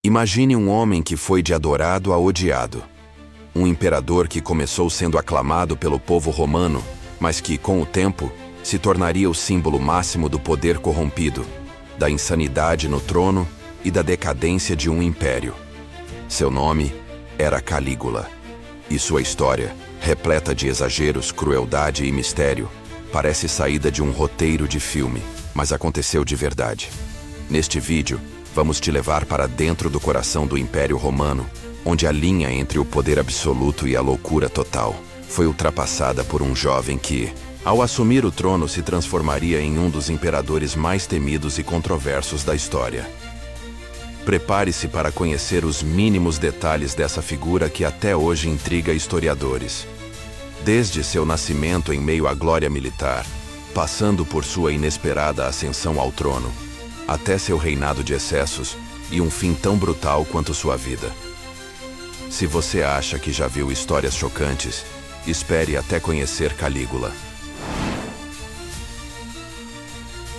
Imagine um homem que foi de adorado a odiado. Um imperador que começou sendo aclamado pelo povo romano, mas que, com o tempo, se tornaria o símbolo máximo do poder corrompido, da insanidade no trono e da decadência de um império. Seu nome era Calígula. E sua história, repleta de exageros, crueldade e mistério, parece saída de um roteiro de filme, mas aconteceu de verdade. Neste vídeo, vamos te levar para dentro do coração do Império Romano, onde a linha entre o poder absoluto e a loucura total foi ultrapassada por um jovem que, ao assumir o trono, se transformaria em um dos imperadores mais temidos e controversos da história. Prepare-se para conhecer os mínimos detalhes dessa figura que até hoje intriga historiadores. Desde seu nascimento em meio à glória militar, passando por sua inesperada ascensão ao trono, até seu reinado de excessos e um fim tão brutal quanto sua vida. Se você acha que já viu histórias chocantes, espere até conhecer Calígula.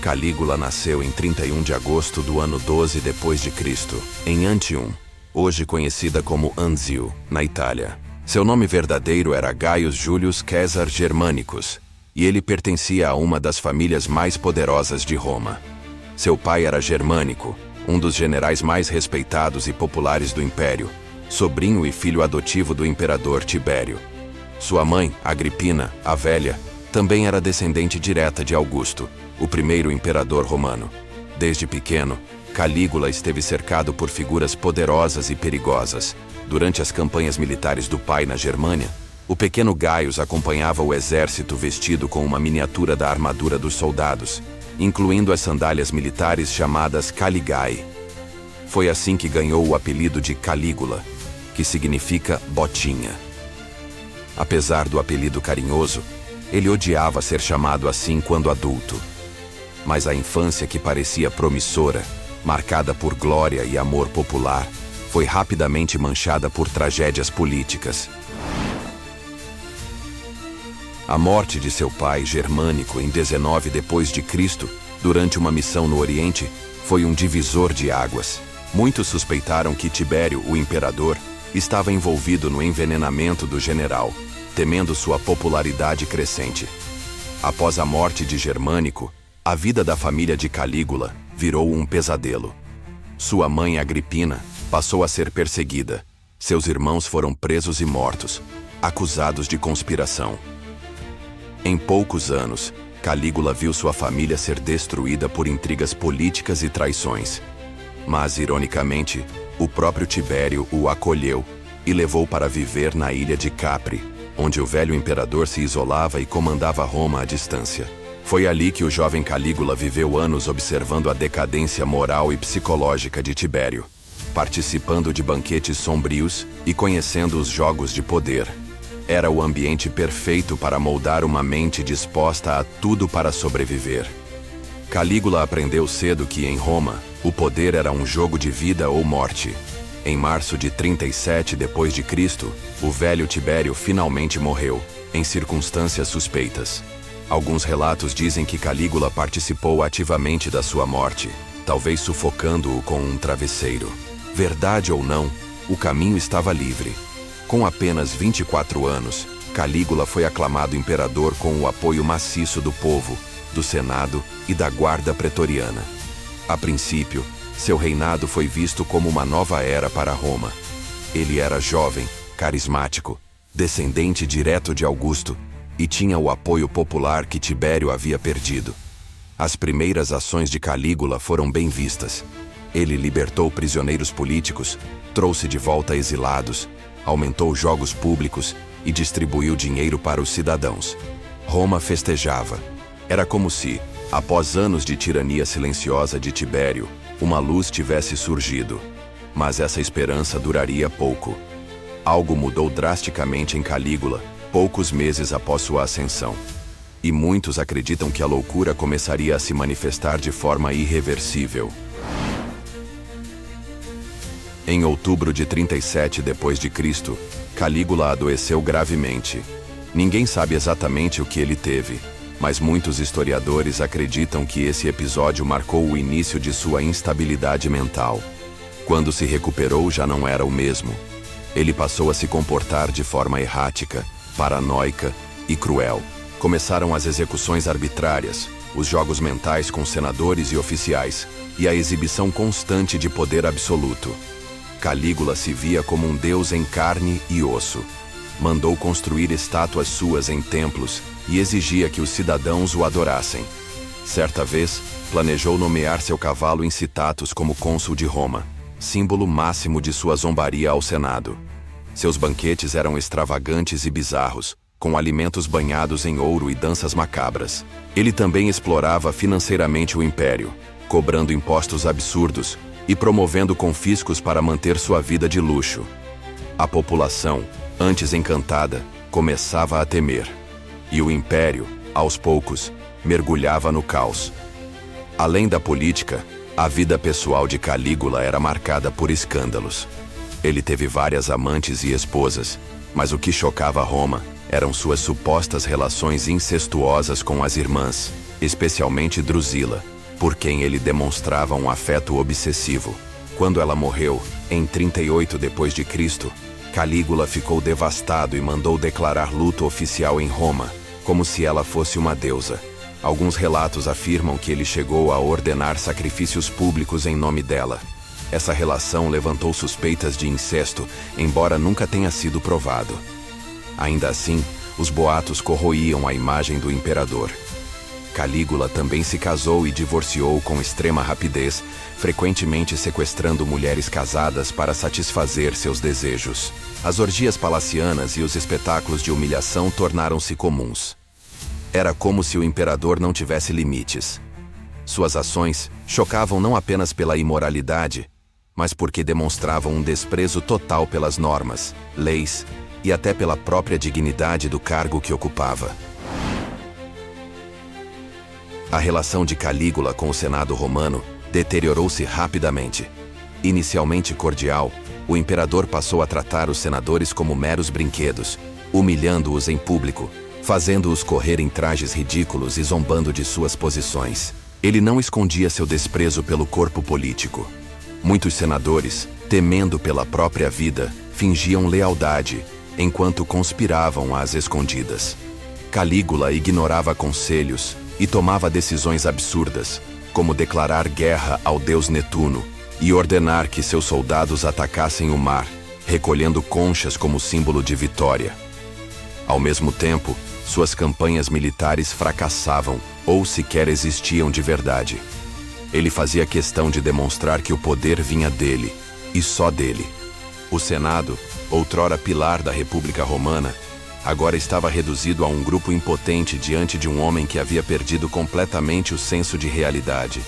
Calígula nasceu em 31 de agosto do ano 12 d.C., em Antium, hoje conhecida como Anzio, na Itália. Seu nome verdadeiro era Gaius Julius Caesar Germanicus, e ele pertencia a uma das famílias mais poderosas de Roma. Seu pai era Germânico, um dos generais mais respeitados e populares do Império, sobrinho e filho adotivo do imperador Tibério. Sua mãe, Agripina, a Velha, também era descendente direta de Augusto, o primeiro imperador romano. Desde pequeno, Calígula esteve cercado por figuras poderosas e perigosas. Durante as campanhas militares do pai na Germânia, o pequeno Gaius acompanhava o exército vestido com uma miniatura da armadura dos soldados, incluindo as sandálias militares chamadas Caligae. Foi assim que ganhou o apelido de Calígula, que significa botinha. Apesar do apelido carinhoso, ele odiava ser chamado assim quando adulto. Mas a infância que parecia promissora, marcada por glória e amor popular, foi rapidamente manchada por tragédias políticas. A morte de seu pai, Germânico, em 19 d.C., durante uma missão no Oriente, foi um divisor de águas. Muitos suspeitaram que Tibério, o imperador, estava envolvido no envenenamento do general, temendo sua popularidade crescente. Após a morte de Germânico, a vida da família de Calígula virou um pesadelo. Sua mãe, Agripina, passou a ser perseguida. Seus irmãos foram presos e mortos, acusados de conspiração. Em poucos anos, Calígula viu sua família ser destruída por intrigas políticas e traições. Mas, ironicamente, o próprio Tibério o acolheu e levou para viver na ilha de Capri, onde o velho imperador se isolava e comandava Roma à distância. Foi ali que o jovem Calígula viveu anos observando a decadência moral e psicológica de Tibério, participando de banquetes sombrios e conhecendo os jogos de poder. Era o ambiente perfeito para moldar uma mente disposta a tudo para sobreviver. Calígula aprendeu cedo que, em Roma, o poder era um jogo de vida ou morte. Em março de 37 d.C., o velho Tibério finalmente morreu, em circunstâncias suspeitas. Alguns relatos dizem que Calígula participou ativamente da sua morte, talvez sufocando-o com um travesseiro. Verdade ou não, o caminho estava livre. Com apenas 24 anos, Calígula foi aclamado imperador com o apoio maciço do povo, do Senado e da Guarda Pretoriana. A princípio, seu reinado foi visto como uma nova era para Roma. Ele era jovem, carismático, descendente direto de Augusto, e tinha o apoio popular que Tibério havia perdido. As primeiras ações de Calígula foram bem vistas. Ele libertou prisioneiros políticos, trouxe de volta exilados, aumentou jogos públicos e distribuiu dinheiro para os cidadãos. Roma festejava. Era como se, após anos de tirania silenciosa de Tibério, uma luz tivesse surgido. Mas essa esperança duraria pouco. Algo mudou drasticamente em Calígula, poucos meses após sua ascensão. E muitos acreditam que a loucura começaria a se manifestar de forma irreversível. Em outubro de 37 d.C., Calígula adoeceu gravemente. Ninguém sabe exatamente o que ele teve, mas muitos historiadores acreditam que esse episódio marcou o início de sua instabilidade mental. Quando se recuperou, já não era o mesmo. Ele passou a se comportar de forma errática, paranoica e cruel. Começaram as execuções arbitrárias, os jogos mentais com senadores e oficiais, e a exibição constante de poder absoluto. Calígula se via como um deus em carne e osso. Mandou construir estátuas suas em templos e exigia que os cidadãos o adorassem. Certa vez, planejou nomear seu cavalo Incitatus como cônsul de Roma, símbolo máximo de sua zombaria ao Senado. Seus banquetes eram extravagantes e bizarros, com alimentos banhados em ouro e danças macabras. Ele também explorava financeiramente o império, cobrando impostos absurdos e promovendo confiscos para manter sua vida de luxo. A população, antes encantada, começava a temer. E o império, aos poucos, mergulhava no caos. Além da política, a vida pessoal de Calígula era marcada por escândalos. Ele teve várias amantes e esposas, mas o que chocava Roma eram suas supostas relações incestuosas com as irmãs, especialmente Drusila, por quem ele demonstrava um afeto obsessivo. Quando ela morreu, em 38 d.C., Calígula ficou devastado e mandou declarar luto oficial em Roma, como se ela fosse uma deusa. Alguns relatos afirmam que ele chegou a ordenar sacrifícios públicos em nome dela. Essa relação levantou suspeitas de incesto, embora nunca tenha sido provado. Ainda assim, os boatos corroíam a imagem do imperador. Calígula também se casou e divorciou com extrema rapidez, frequentemente sequestrando mulheres casadas para satisfazer seus desejos. As orgias palacianas e os espetáculos de humilhação tornaram-se comuns. Era como se o imperador não tivesse limites. Suas ações chocavam não apenas pela imoralidade, mas porque demonstravam um desprezo total pelas normas, leis e até pela própria dignidade do cargo que ocupava. A relação de Calígula com o Senado romano deteriorou-se rapidamente. Inicialmente cordial, o imperador passou a tratar os senadores como meros brinquedos, humilhando-os em público, fazendo-os correr em trajes ridículos e zombando de suas posições. Ele não escondia seu desprezo pelo corpo político. Muitos senadores, temendo pela própria vida, fingiam lealdade, enquanto conspiravam às escondidas. Calígula ignorava conselhos e tomava decisões absurdas, como declarar guerra ao deus Netuno e ordenar que seus soldados atacassem o mar, recolhendo conchas como símbolo de vitória. Ao mesmo tempo, suas campanhas militares fracassavam ou sequer existiam de verdade. Ele fazia questão de demonstrar que o poder vinha dele, e só dele. O Senado, outrora pilar da República Romana, agora estava reduzido a um grupo impotente diante de um homem que havia perdido completamente o senso de realidade.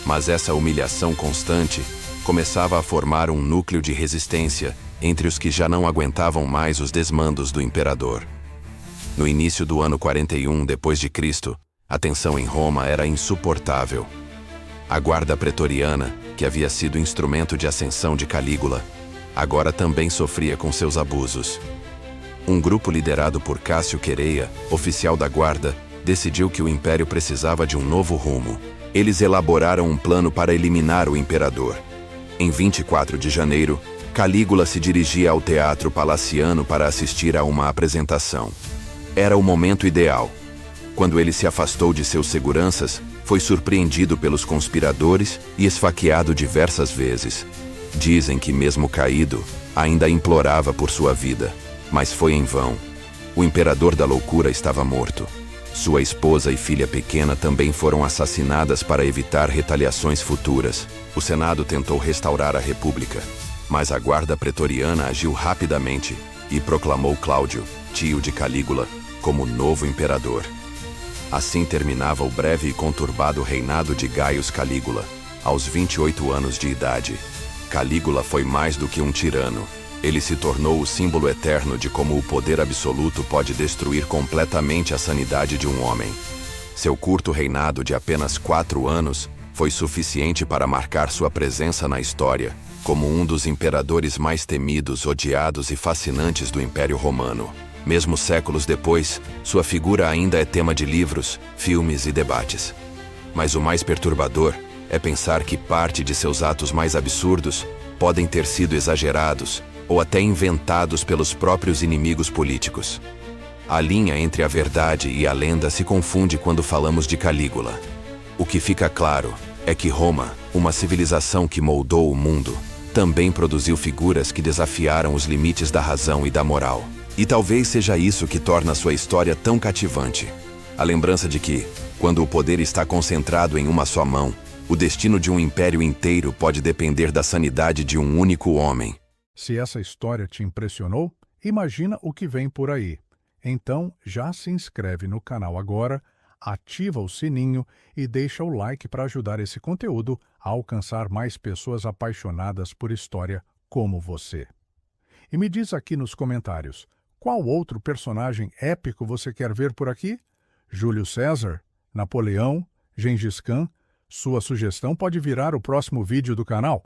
Mas essa humilhação constante começava a formar um núcleo de resistência entre os que já não aguentavam mais os desmandos do imperador. No início do ano 41 d.C., a tensão em Roma era insuportável. A guarda pretoriana, que havia sido instrumento de ascensão de Calígula, agora também sofria com seus abusos. Um grupo liderado por Cássio Quereia, oficial da guarda, decidiu que o império precisava de um novo rumo. Eles elaboraram um plano para eliminar o imperador. Em 24 de janeiro, Calígula se dirigia ao Teatro Palaciano para assistir a uma apresentação. Era o momento ideal. Quando ele se afastou de seus seguranças, foi surpreendido pelos conspiradores e esfaqueado diversas vezes. Dizem que, mesmo caído, ainda implorava por sua vida, mas foi em vão. O imperador da loucura estava morto. Sua esposa e filha pequena também foram assassinadas para evitar retaliações futuras. O Senado tentou restaurar a República, mas a guarda pretoriana agiu rapidamente e proclamou Cláudio, tio de Calígula, como novo imperador. Assim terminava o breve e conturbado reinado de Gaius Calígula, aos 28 anos de idade. Calígula foi mais do que um tirano. Ele se tornou o símbolo eterno de como o poder absoluto pode destruir completamente a sanidade de um homem. Seu curto reinado de apenas 4 anos foi suficiente para marcar sua presença na história, como um dos imperadores mais temidos, odiados e fascinantes do Império Romano. Mesmo séculos depois, sua figura ainda é tema de livros, filmes e debates. Mas o mais perturbador é pensar que parte de seus atos mais absurdos podem ter sido exagerados ou até inventados pelos próprios inimigos políticos. A linha entre a verdade e a lenda se confunde quando falamos de Calígula. O que fica claro é que Roma, uma civilização que moldou o mundo, também produziu figuras que desafiaram os limites da razão e da moral. E talvez seja isso que torna sua história tão cativante. A lembrança de que, quando o poder está concentrado em uma só mão, o destino de um império inteiro pode depender da sanidade de um único homem. Se essa história te impressionou, imagina o que vem por aí. Então, já se inscreve no canal agora, ativa o sininho e deixa o like para ajudar esse conteúdo a alcançar mais pessoas apaixonadas por história como você. E me diz aqui nos comentários, qual outro personagem épico você quer ver por aqui? Júlio César? Napoleão? Gengis Khan? Sua sugestão pode virar o próximo vídeo do canal.